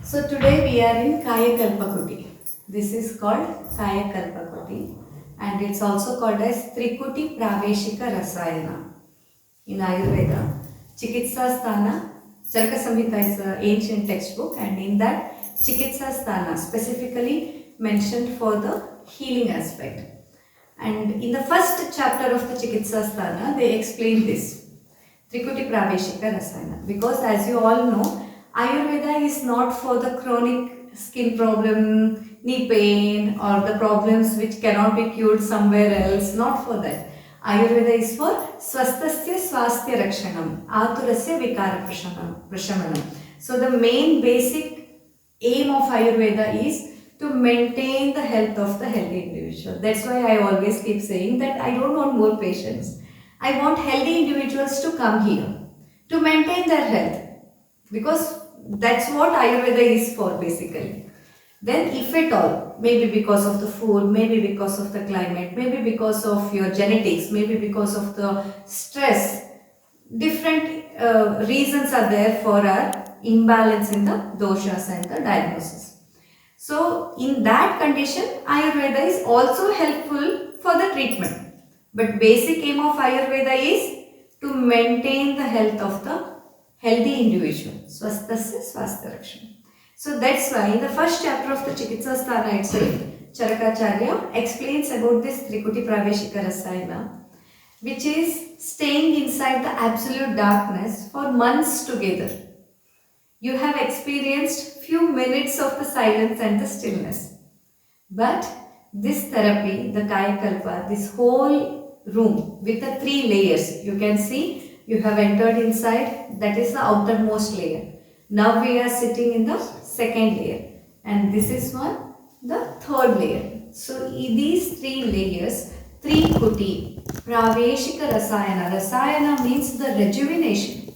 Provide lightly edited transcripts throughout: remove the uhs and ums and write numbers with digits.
So today we are in Kayakalpa. This is called Kayakalpa and it's also called as Trikuti Praveshika Rasayana in Ayurveda. Chikitsa Sthana, Charaka Samhita is an ancient textbook, and in that Chikitsa Sthana specifically mentioned for the healing aspect. And in the first chapter of the Chikitsa Sthana they explain this Trikuti Praveshika Rasayana, because as you all know, Ayurveda is not for the chronic skin problem, knee pain, or the problems which cannot be cured somewhere else, not for that. Ayurveda is for Swastasya Swasthya Rakshanam, Aturasya Vikara Prashamanam. So the main basic aim of Ayurveda is to maintain the health of the healthy individual. That's why I always keep saying that I don't want more patients. I want healthy individuals to come here to maintain their health, because that's what Ayurveda is for basically. Then if at all, maybe because of the food, maybe because of the climate, maybe because of your genetics, maybe because of the stress, different reasons are there for our imbalance in the doshas and the diagnosis. So in that condition, Ayurveda is also helpful for the treatment. But basic aim of Ayurveda is to maintain the health of the healthy individual. Swastasya Swasthya Rakshana. So that's why in the first chapter of the Chikitsa Sthana itself, Charakacharya explains about this Trikuti Praveshika Rasayana, which is staying inside the absolute darkness for months together. You have experienced few minutes of the silence and the stillness. But this therapy, the Kayakalpa, this whole room with the 3 layers, you can see you have entered inside, that is the outermost layer. Now we are sitting in the second layer, and this is one, the third layer. So these 3 layers, Trikuti Praveshika Rasayana. Rasayana means the rejuvenation.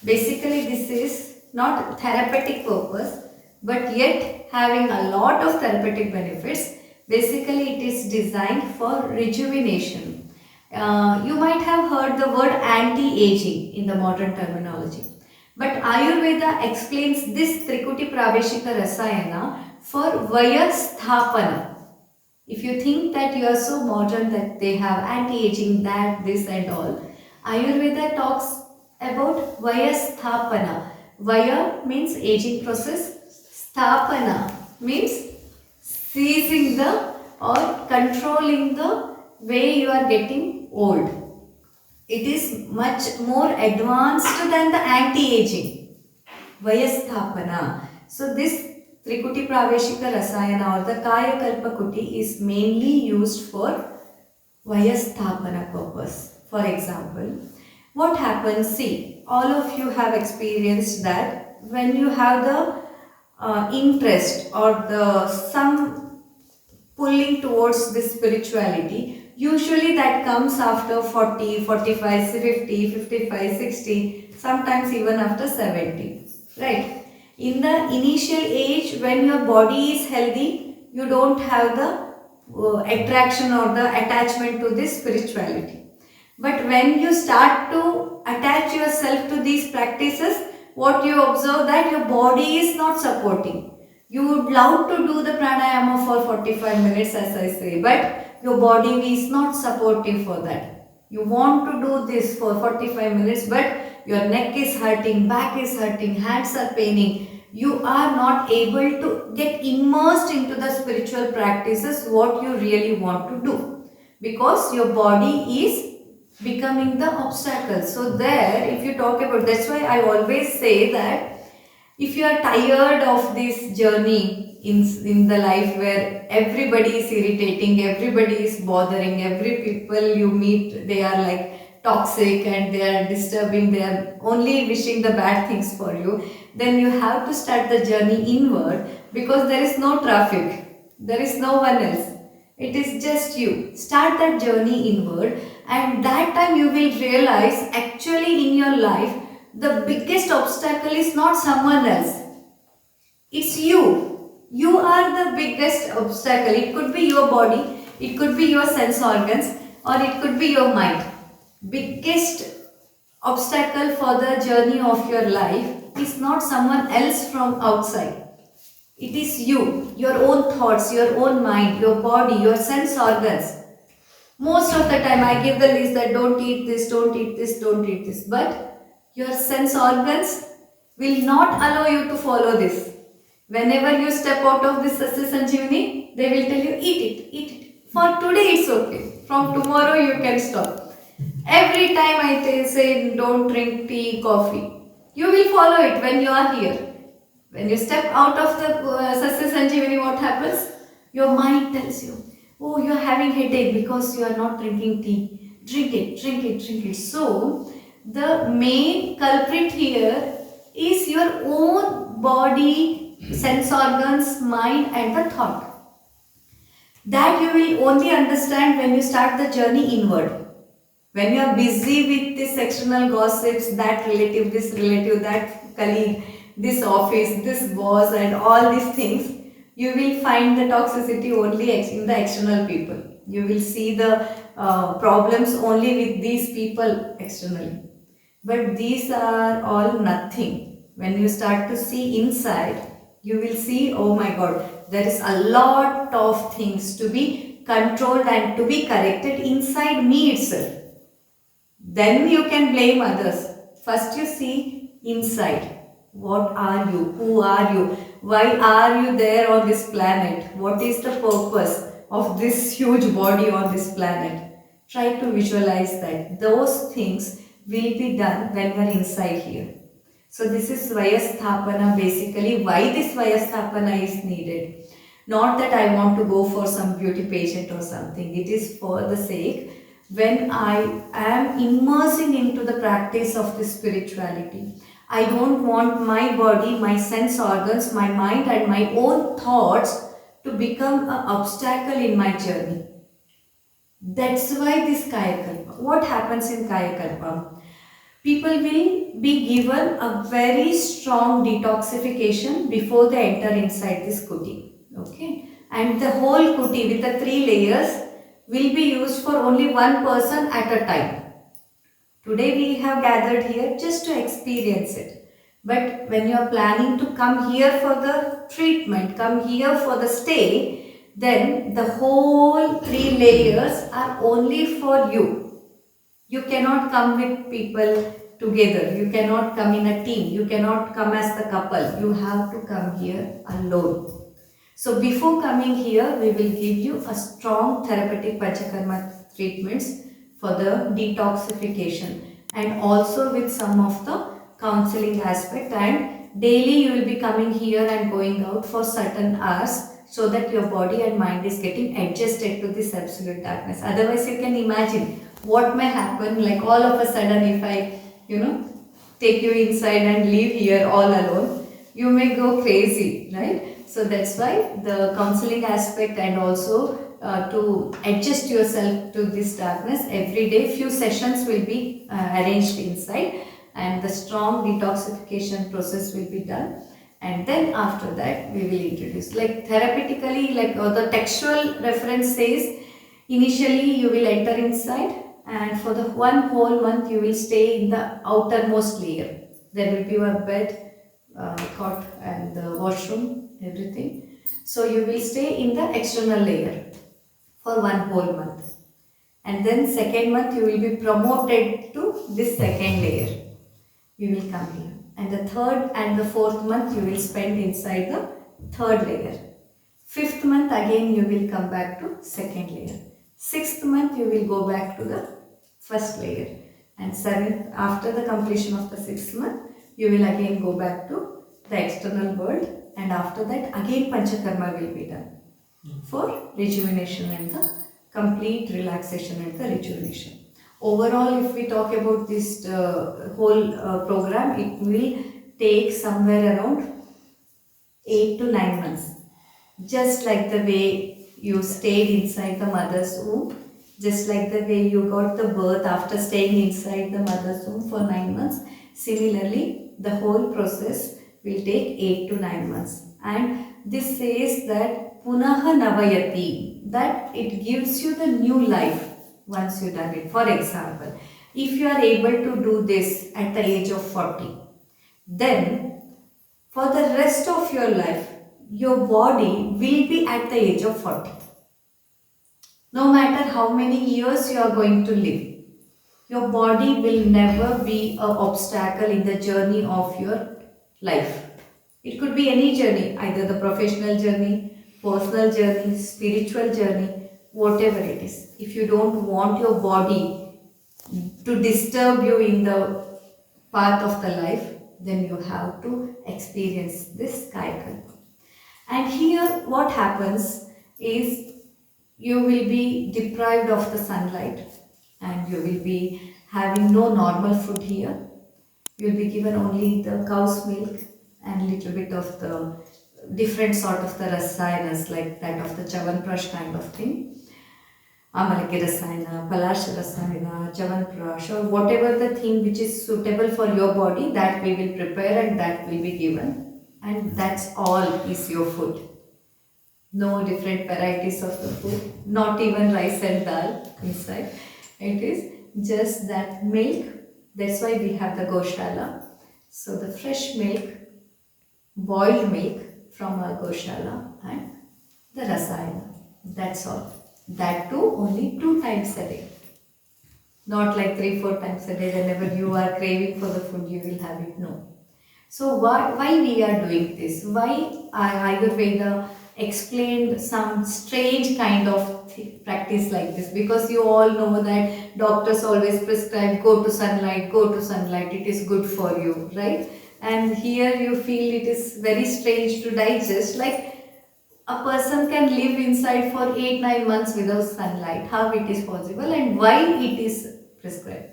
Basically this is not therapeutic purpose, but yet having a lot of therapeutic benefits. Basically it is designed for rejuvenation. You might have heard the word anti-aging in the modern terminology, but Ayurveda explains this Trikuti Praveshika Rasayana for Vayasthapana. If you think that you are so modern that they have anti-aging, that, this and all, Ayurveda talks about Vayasthapana. Vaya means aging process, Sthapana means seizing the or controlling the way you are getting old. It is much more advanced than the anti-aging. Vayasthapana. So this Trikuti Praveshika Rasayana or the Kayakalpa Kuti is mainly used for Vayasthapana purpose. For example, what happens? See, all of you have experienced that when you have the interest or the some pulling towards this spirituality, usually that comes after 40, 45, 50, 55, 60, sometimes even after 70, right? In the initial age, when your body is healthy, you don't have the attraction or the attachment to this spirituality. But when you start to attach yourself to these practices, what you observe that your body is not supporting. You would love to do the pranayama for 45 minutes as I say, but your body is not supportive for that. You want to do this for 45 minutes, but your neck is hurting, back is hurting, hands are paining. You are not able to get immersed into the spiritual practices what you really want to do, because your body is becoming the obstacle. So there, if you talk about, that's why I always say that if you are tired of this journey in the life where everybody is irritating, everybody is bothering, every people you meet, they are like toxic and they are disturbing, they are only wishing the bad things for you, then you have to start the journey inward, because there is no traffic, there is no one else. It is just you. Start that journey inward, and that time you will realize actually in your life the biggest obstacle is not someone else. It's you. You are the biggest obstacle. It could be your body, it could be your sense organs, or it could be your mind. Biggest obstacle for the journey of your life is not someone else from outside. It is you, your own thoughts, your own mind, your body, your sense organs. Most of the time I give the list that don't eat this, don't eat this, don't eat this. But your sense organs will not allow you to follow this. Whenever you step out of this Sasya Sanjeevini, they will tell you eat it, eat it. For today it's okay. From tomorrow you can stop. Every time I say don't drink tea, coffee, you will follow it when you are here. When you step out of the Sasya Sanjeevini, what happens? Your mind tells you, oh, you are having headache because you are not drinking tea. Drink it, drink it, drink it. So, the main culprit here is your own body, sense organs, mind and the thought. That you will only understand when you start the journey inward. When you are busy with this external gossips, that relative, that colleague, this office, this boss and all these things, you will find the toxicity only in the external people. You will see the problems only with these people externally. But these are all nothing. When you start to see inside, you will see, oh my God, there is a lot of things to be controlled and to be corrected inside me itself. Then you can blame others. First you see inside. What are you? Who are you? Why are you there on this planet? What is the purpose of this huge body on this planet? Try to visualize that. Those things will be done when you are inside here. So this is Vayasthapana, basically why this Vayasthapana is needed. Not that I want to go for some beauty patient or something. It is for the sake when I am immersing into the practice of this spirituality. I don't want my body, my sense organs, my mind and my own thoughts to become an obstacle in my journey. That's why this Kayakalpa. What happens in Kayakalpa? People will be given a very strong detoxification before they enter inside this kuti. Okay? And the whole kuti with the 3 layers will be used for only one person at a time. Today we have gathered here just to experience it. But when you are planning to come here for the treatment, come here for the stay, then the whole 3 layers are only for you. You cannot come with people together. You cannot come in a team. You cannot come as the couple. You have to come here alone. So before coming here, we will give you a strong therapeutic Panchakarma treatments for the detoxification and also with some of the counseling aspect, and daily you will be coming here and going out for certain hours so that your body and mind is getting adjusted to this absolute darkness. Otherwise you can imagine what may happen, like all of a sudden if I take you inside and leave here all alone, you may go crazy, right? So that's why the counseling aspect and also to adjust yourself to this darkness, every day few sessions will be arranged inside and the strong detoxification process will be done, and then after that we will introduce, like therapeutically, like the textual reference says, initially you will enter inside and for the 1 whole month you will stay in the outermost layer. There will be a bed, cot and the washroom, everything. So you will stay in the external layer for 1 whole month, and then 2nd month you will be promoted to this 2nd layer. You will come here, and the 3rd and the 4th month you will spend inside the 3rd layer. 5th month again you will come back to 2nd layer. 6th month you will go back to the 1st layer, and 7th, after the completion of the 6th month, you will again go back to the external world, and after that again Panchakarma will be done for rejuvenation and the complete relaxation and the rejuvenation. Overall, if we talk about this whole program, it will take somewhere around 8 to 9 months. Just like the way you stayed inside the mother's womb, just like the way you got the birth after staying inside the mother's womb for 9 months, similarly, the whole process will take 8 to 9 months. And this says that Punaha Navayati, that it gives you the new life once you done it. For example, if you are able to do this at the age of 40, then for the rest of your life, your body will be at the age of 40. No matter how many years you are going to live, your body will never be an obstacle in the journey of your life. It could be any journey, either the professional journey, personal journey, spiritual journey, whatever it is. If you don't want your body to disturb you in the path of the life, then you have to experience this Kayakalpa. And here what happens is you will be deprived of the sunlight and you will be having no normal food here. You will be given only the cow's milk and little bit of the different sort of the rasayanas like that of the Chavanprash kind of thing. Amalike rasayana, Palasha rasayana, Chavanprash, or whatever the thing which is suitable for your body, that we will prepare and that will be given. And that's all is your food. No different varieties of the food, not even rice and dal inside. It is just that milk. That's why we have the Goshala. So the fresh milk, boiled milk from our Goshala and the rasayana. That's all. That too only 2 times a day. Not like 3-4 times a day. Whenever you are craving for the food, you will have it. No. So why we are doing this? Why Ayurveda explained some strange kind of practice like this? Because you all know that doctors always prescribe go to sunlight, it is good for you, right? And here you feel it is very strange to digest, like a person can live inside for 8-9 months without sunlight. How it is possible and why it is prescribed?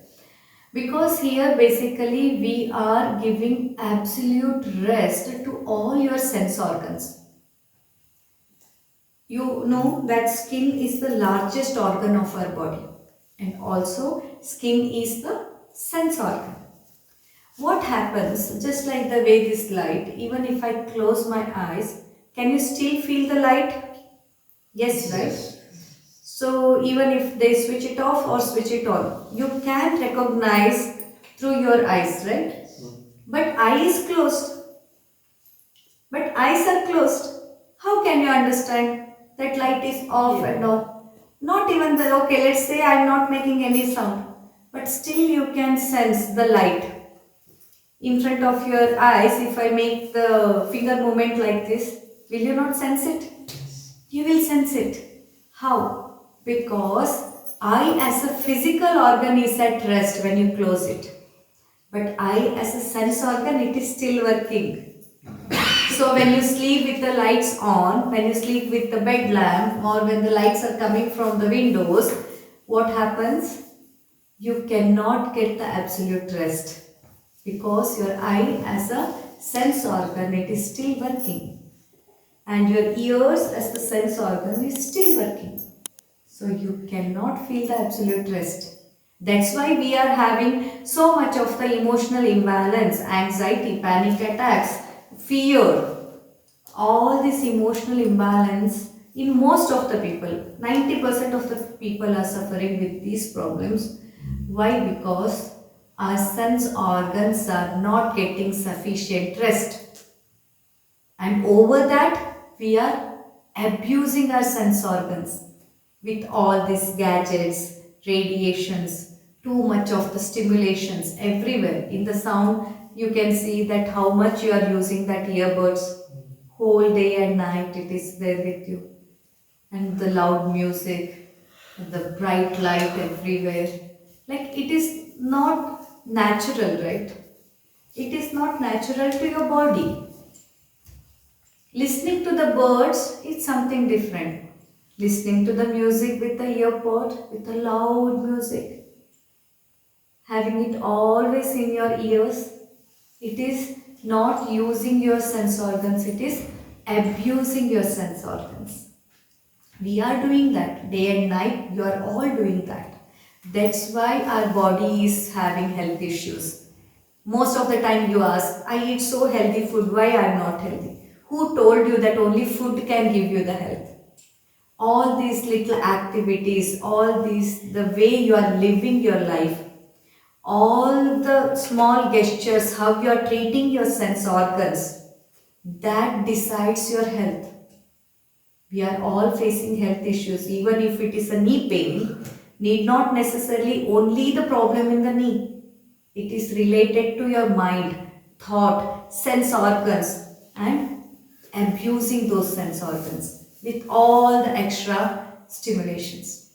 Because here basically we are giving absolute rest to all your sense organs. You know that skin is the largest organ of our body and also skin is the sense organ. What happens, just like the way this light, even if I close my eyes, can you still feel the light? Yes, right? So even if they switch it off or switch it on, you can recognize through your eyes, right? But eyes closed. But eyes are closed. How can you understand that light is off and on? Not even the, okay, let's say I am not making any sound. But still you can sense the light. In front of your eyes, if I make the finger movement like this, will you not sense it? You will sense it. How? Because eye as a physical organ is at rest when you close it. But eye as a sense organ, it is still working. So when you sleep with the lights on, when you sleep with the bed lamp or when the lights are coming from the windows, what happens? You cannot get the absolute rest. Because your eye as a sense organ, it is still working. And your ears as the sense organ is still working. So you cannot feel the absolute rest. That's why we are having so much of the emotional imbalance, anxiety, panic attacks, fear. All this emotional imbalance in most of the people, 90% of the people are suffering with these problems. Why? Because our sense organs are not getting sufficient rest. And over that, we are abusing our sense organs with all these gadgets, radiations, too much of the stimulations everywhere. In the sound, you can see that how much you are using that earbuds. Whole day and night it is there with you. And the loud music, the bright light everywhere. Like it is not natural, right? It is not natural to your body. Listening to the birds is something different. Listening to the music with the earpod, with the loud music. Having it always in your ears. It is not using your sense organs, it is abusing your sense organs. We are doing that day and night, you are all doing that. That's why our body is having health issues. Most of the time you ask, I eat so healthy food, why I am not healthy? Who told you that only food can give you the health? All these little activities, all these, the way you are living your life, all the small gestures, how you are treating your sense organs, that decides your health. We are all facing health issues, even if it is a knee pain, need not necessarily only the problem in the knee. It is related to your mind, thought, sense organs, and abusing those sense organs with all the extra stimulations.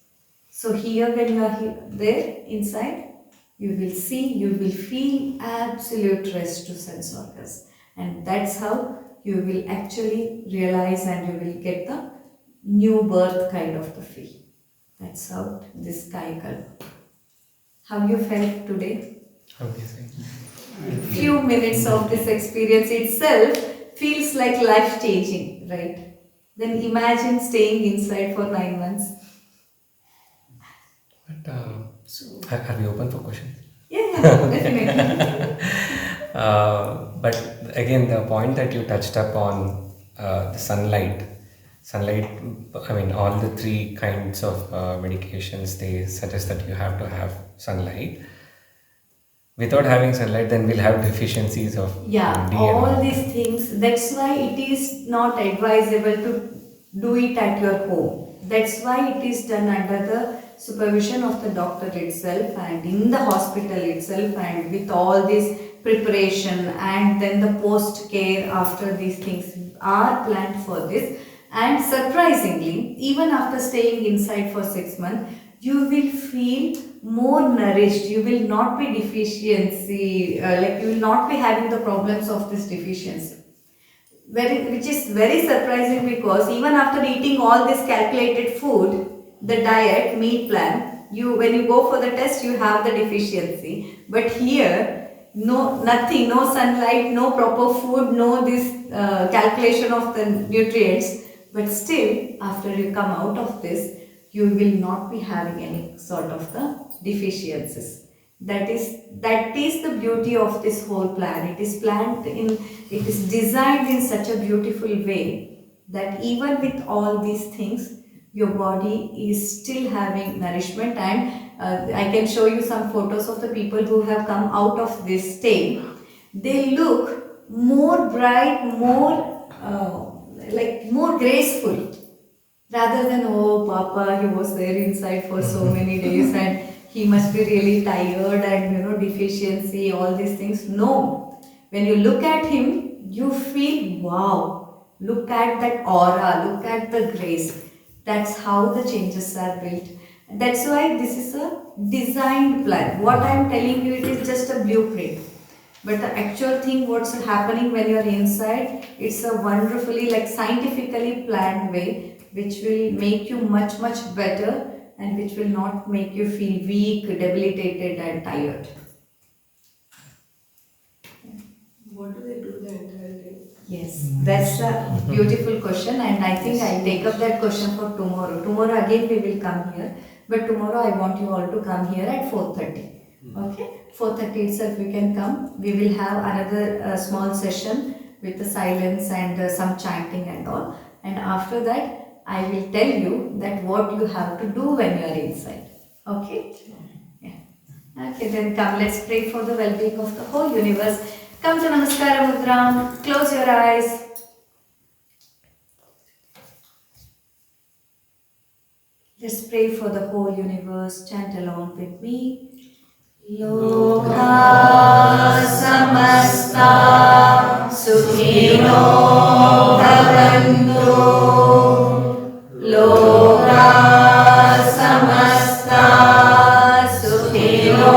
So here when you are there inside, you will see, you will feel absolute rest to sense organs. And that's how you will actually realize and you will get the new birth kind of the feel. That's how this Kayakalpa. How you felt today? Amazing. Few minutes of this experience itself feels like life changing, right? Then imagine staying inside for 9 months. But are we open for questions? Yeah, definitely. But again, the point that you touched up on the sunlight, I mean, all the three kinds of medications, they suggest that you have to have sunlight. Without having sunlight, then we'll have deficiencies of Yeah, D and all these things. That's why it is not advisable to do it at your home. That's why it is done under the supervision of the doctor itself and in the hospital itself, and with all this preparation and then the post care after these things are planned for this. And surprisingly, even after staying inside for 6 months, you will feel more nourished. You will not be deficiency, like you will not be having the problems of this deficiency. Which is very surprising, because even after eating all this calculated food, the diet, meal plan, when you go for the test, you have the deficiency. But here, nothing, no sunlight, no proper food, no this calculation of the nutrients. But still, after you come out of this, you will not be having any sort of the deficiencies. That is the beauty of this whole plan. It is designed in such a beautiful way that even with all these things, your body is still having nourishment. And I can show you some photos of the people who have come out of this stay. They look more bright, more more graceful, rather than, oh Papa, he was there inside for so many days and he must be really tired and deficiency, all these things. No, when you look at him, you feel, wow, look at that aura, look at the grace. That's how the changes are built. That's why this is a designed plan. What I am telling you, it is just a blueprint. But the actual thing, what's happening when you are inside, it's a wonderfully, like scientifically planned way, which will make you much, much better and which will not make you feel weak, debilitated and tired. What do they do the entire day? Yes, that's a beautiful question, and I think I'll take up that question for tomorrow. Tomorrow again we will come here, but tomorrow I want you all to come here at 4:30. Okay, 4:30 itself you can come. We will have another small session with the silence and some chanting and all. And after that, I will tell you that what you have to do when you are inside. Okay? Yeah. Okay, then come, let's pray for the well-being of the whole universe. Come to Namaskara Mudra. Close your eyes. Let's pray for the whole universe. Chant along with me. Loka samasta sukhino bhavantu. Loka samasta sukhino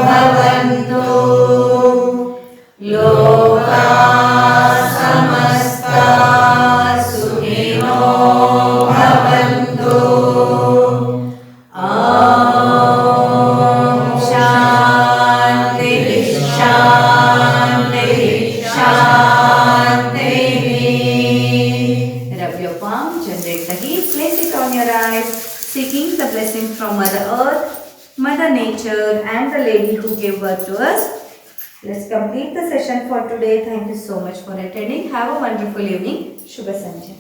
bhavantu. Loka samasta sukhino bhavantu. Seeking the blessing from Mother Earth, Mother Nature and the lady who gave birth to us. Let's complete the session for today. Thank you so much for attending. Have a wonderful evening. Shubha Sanjay.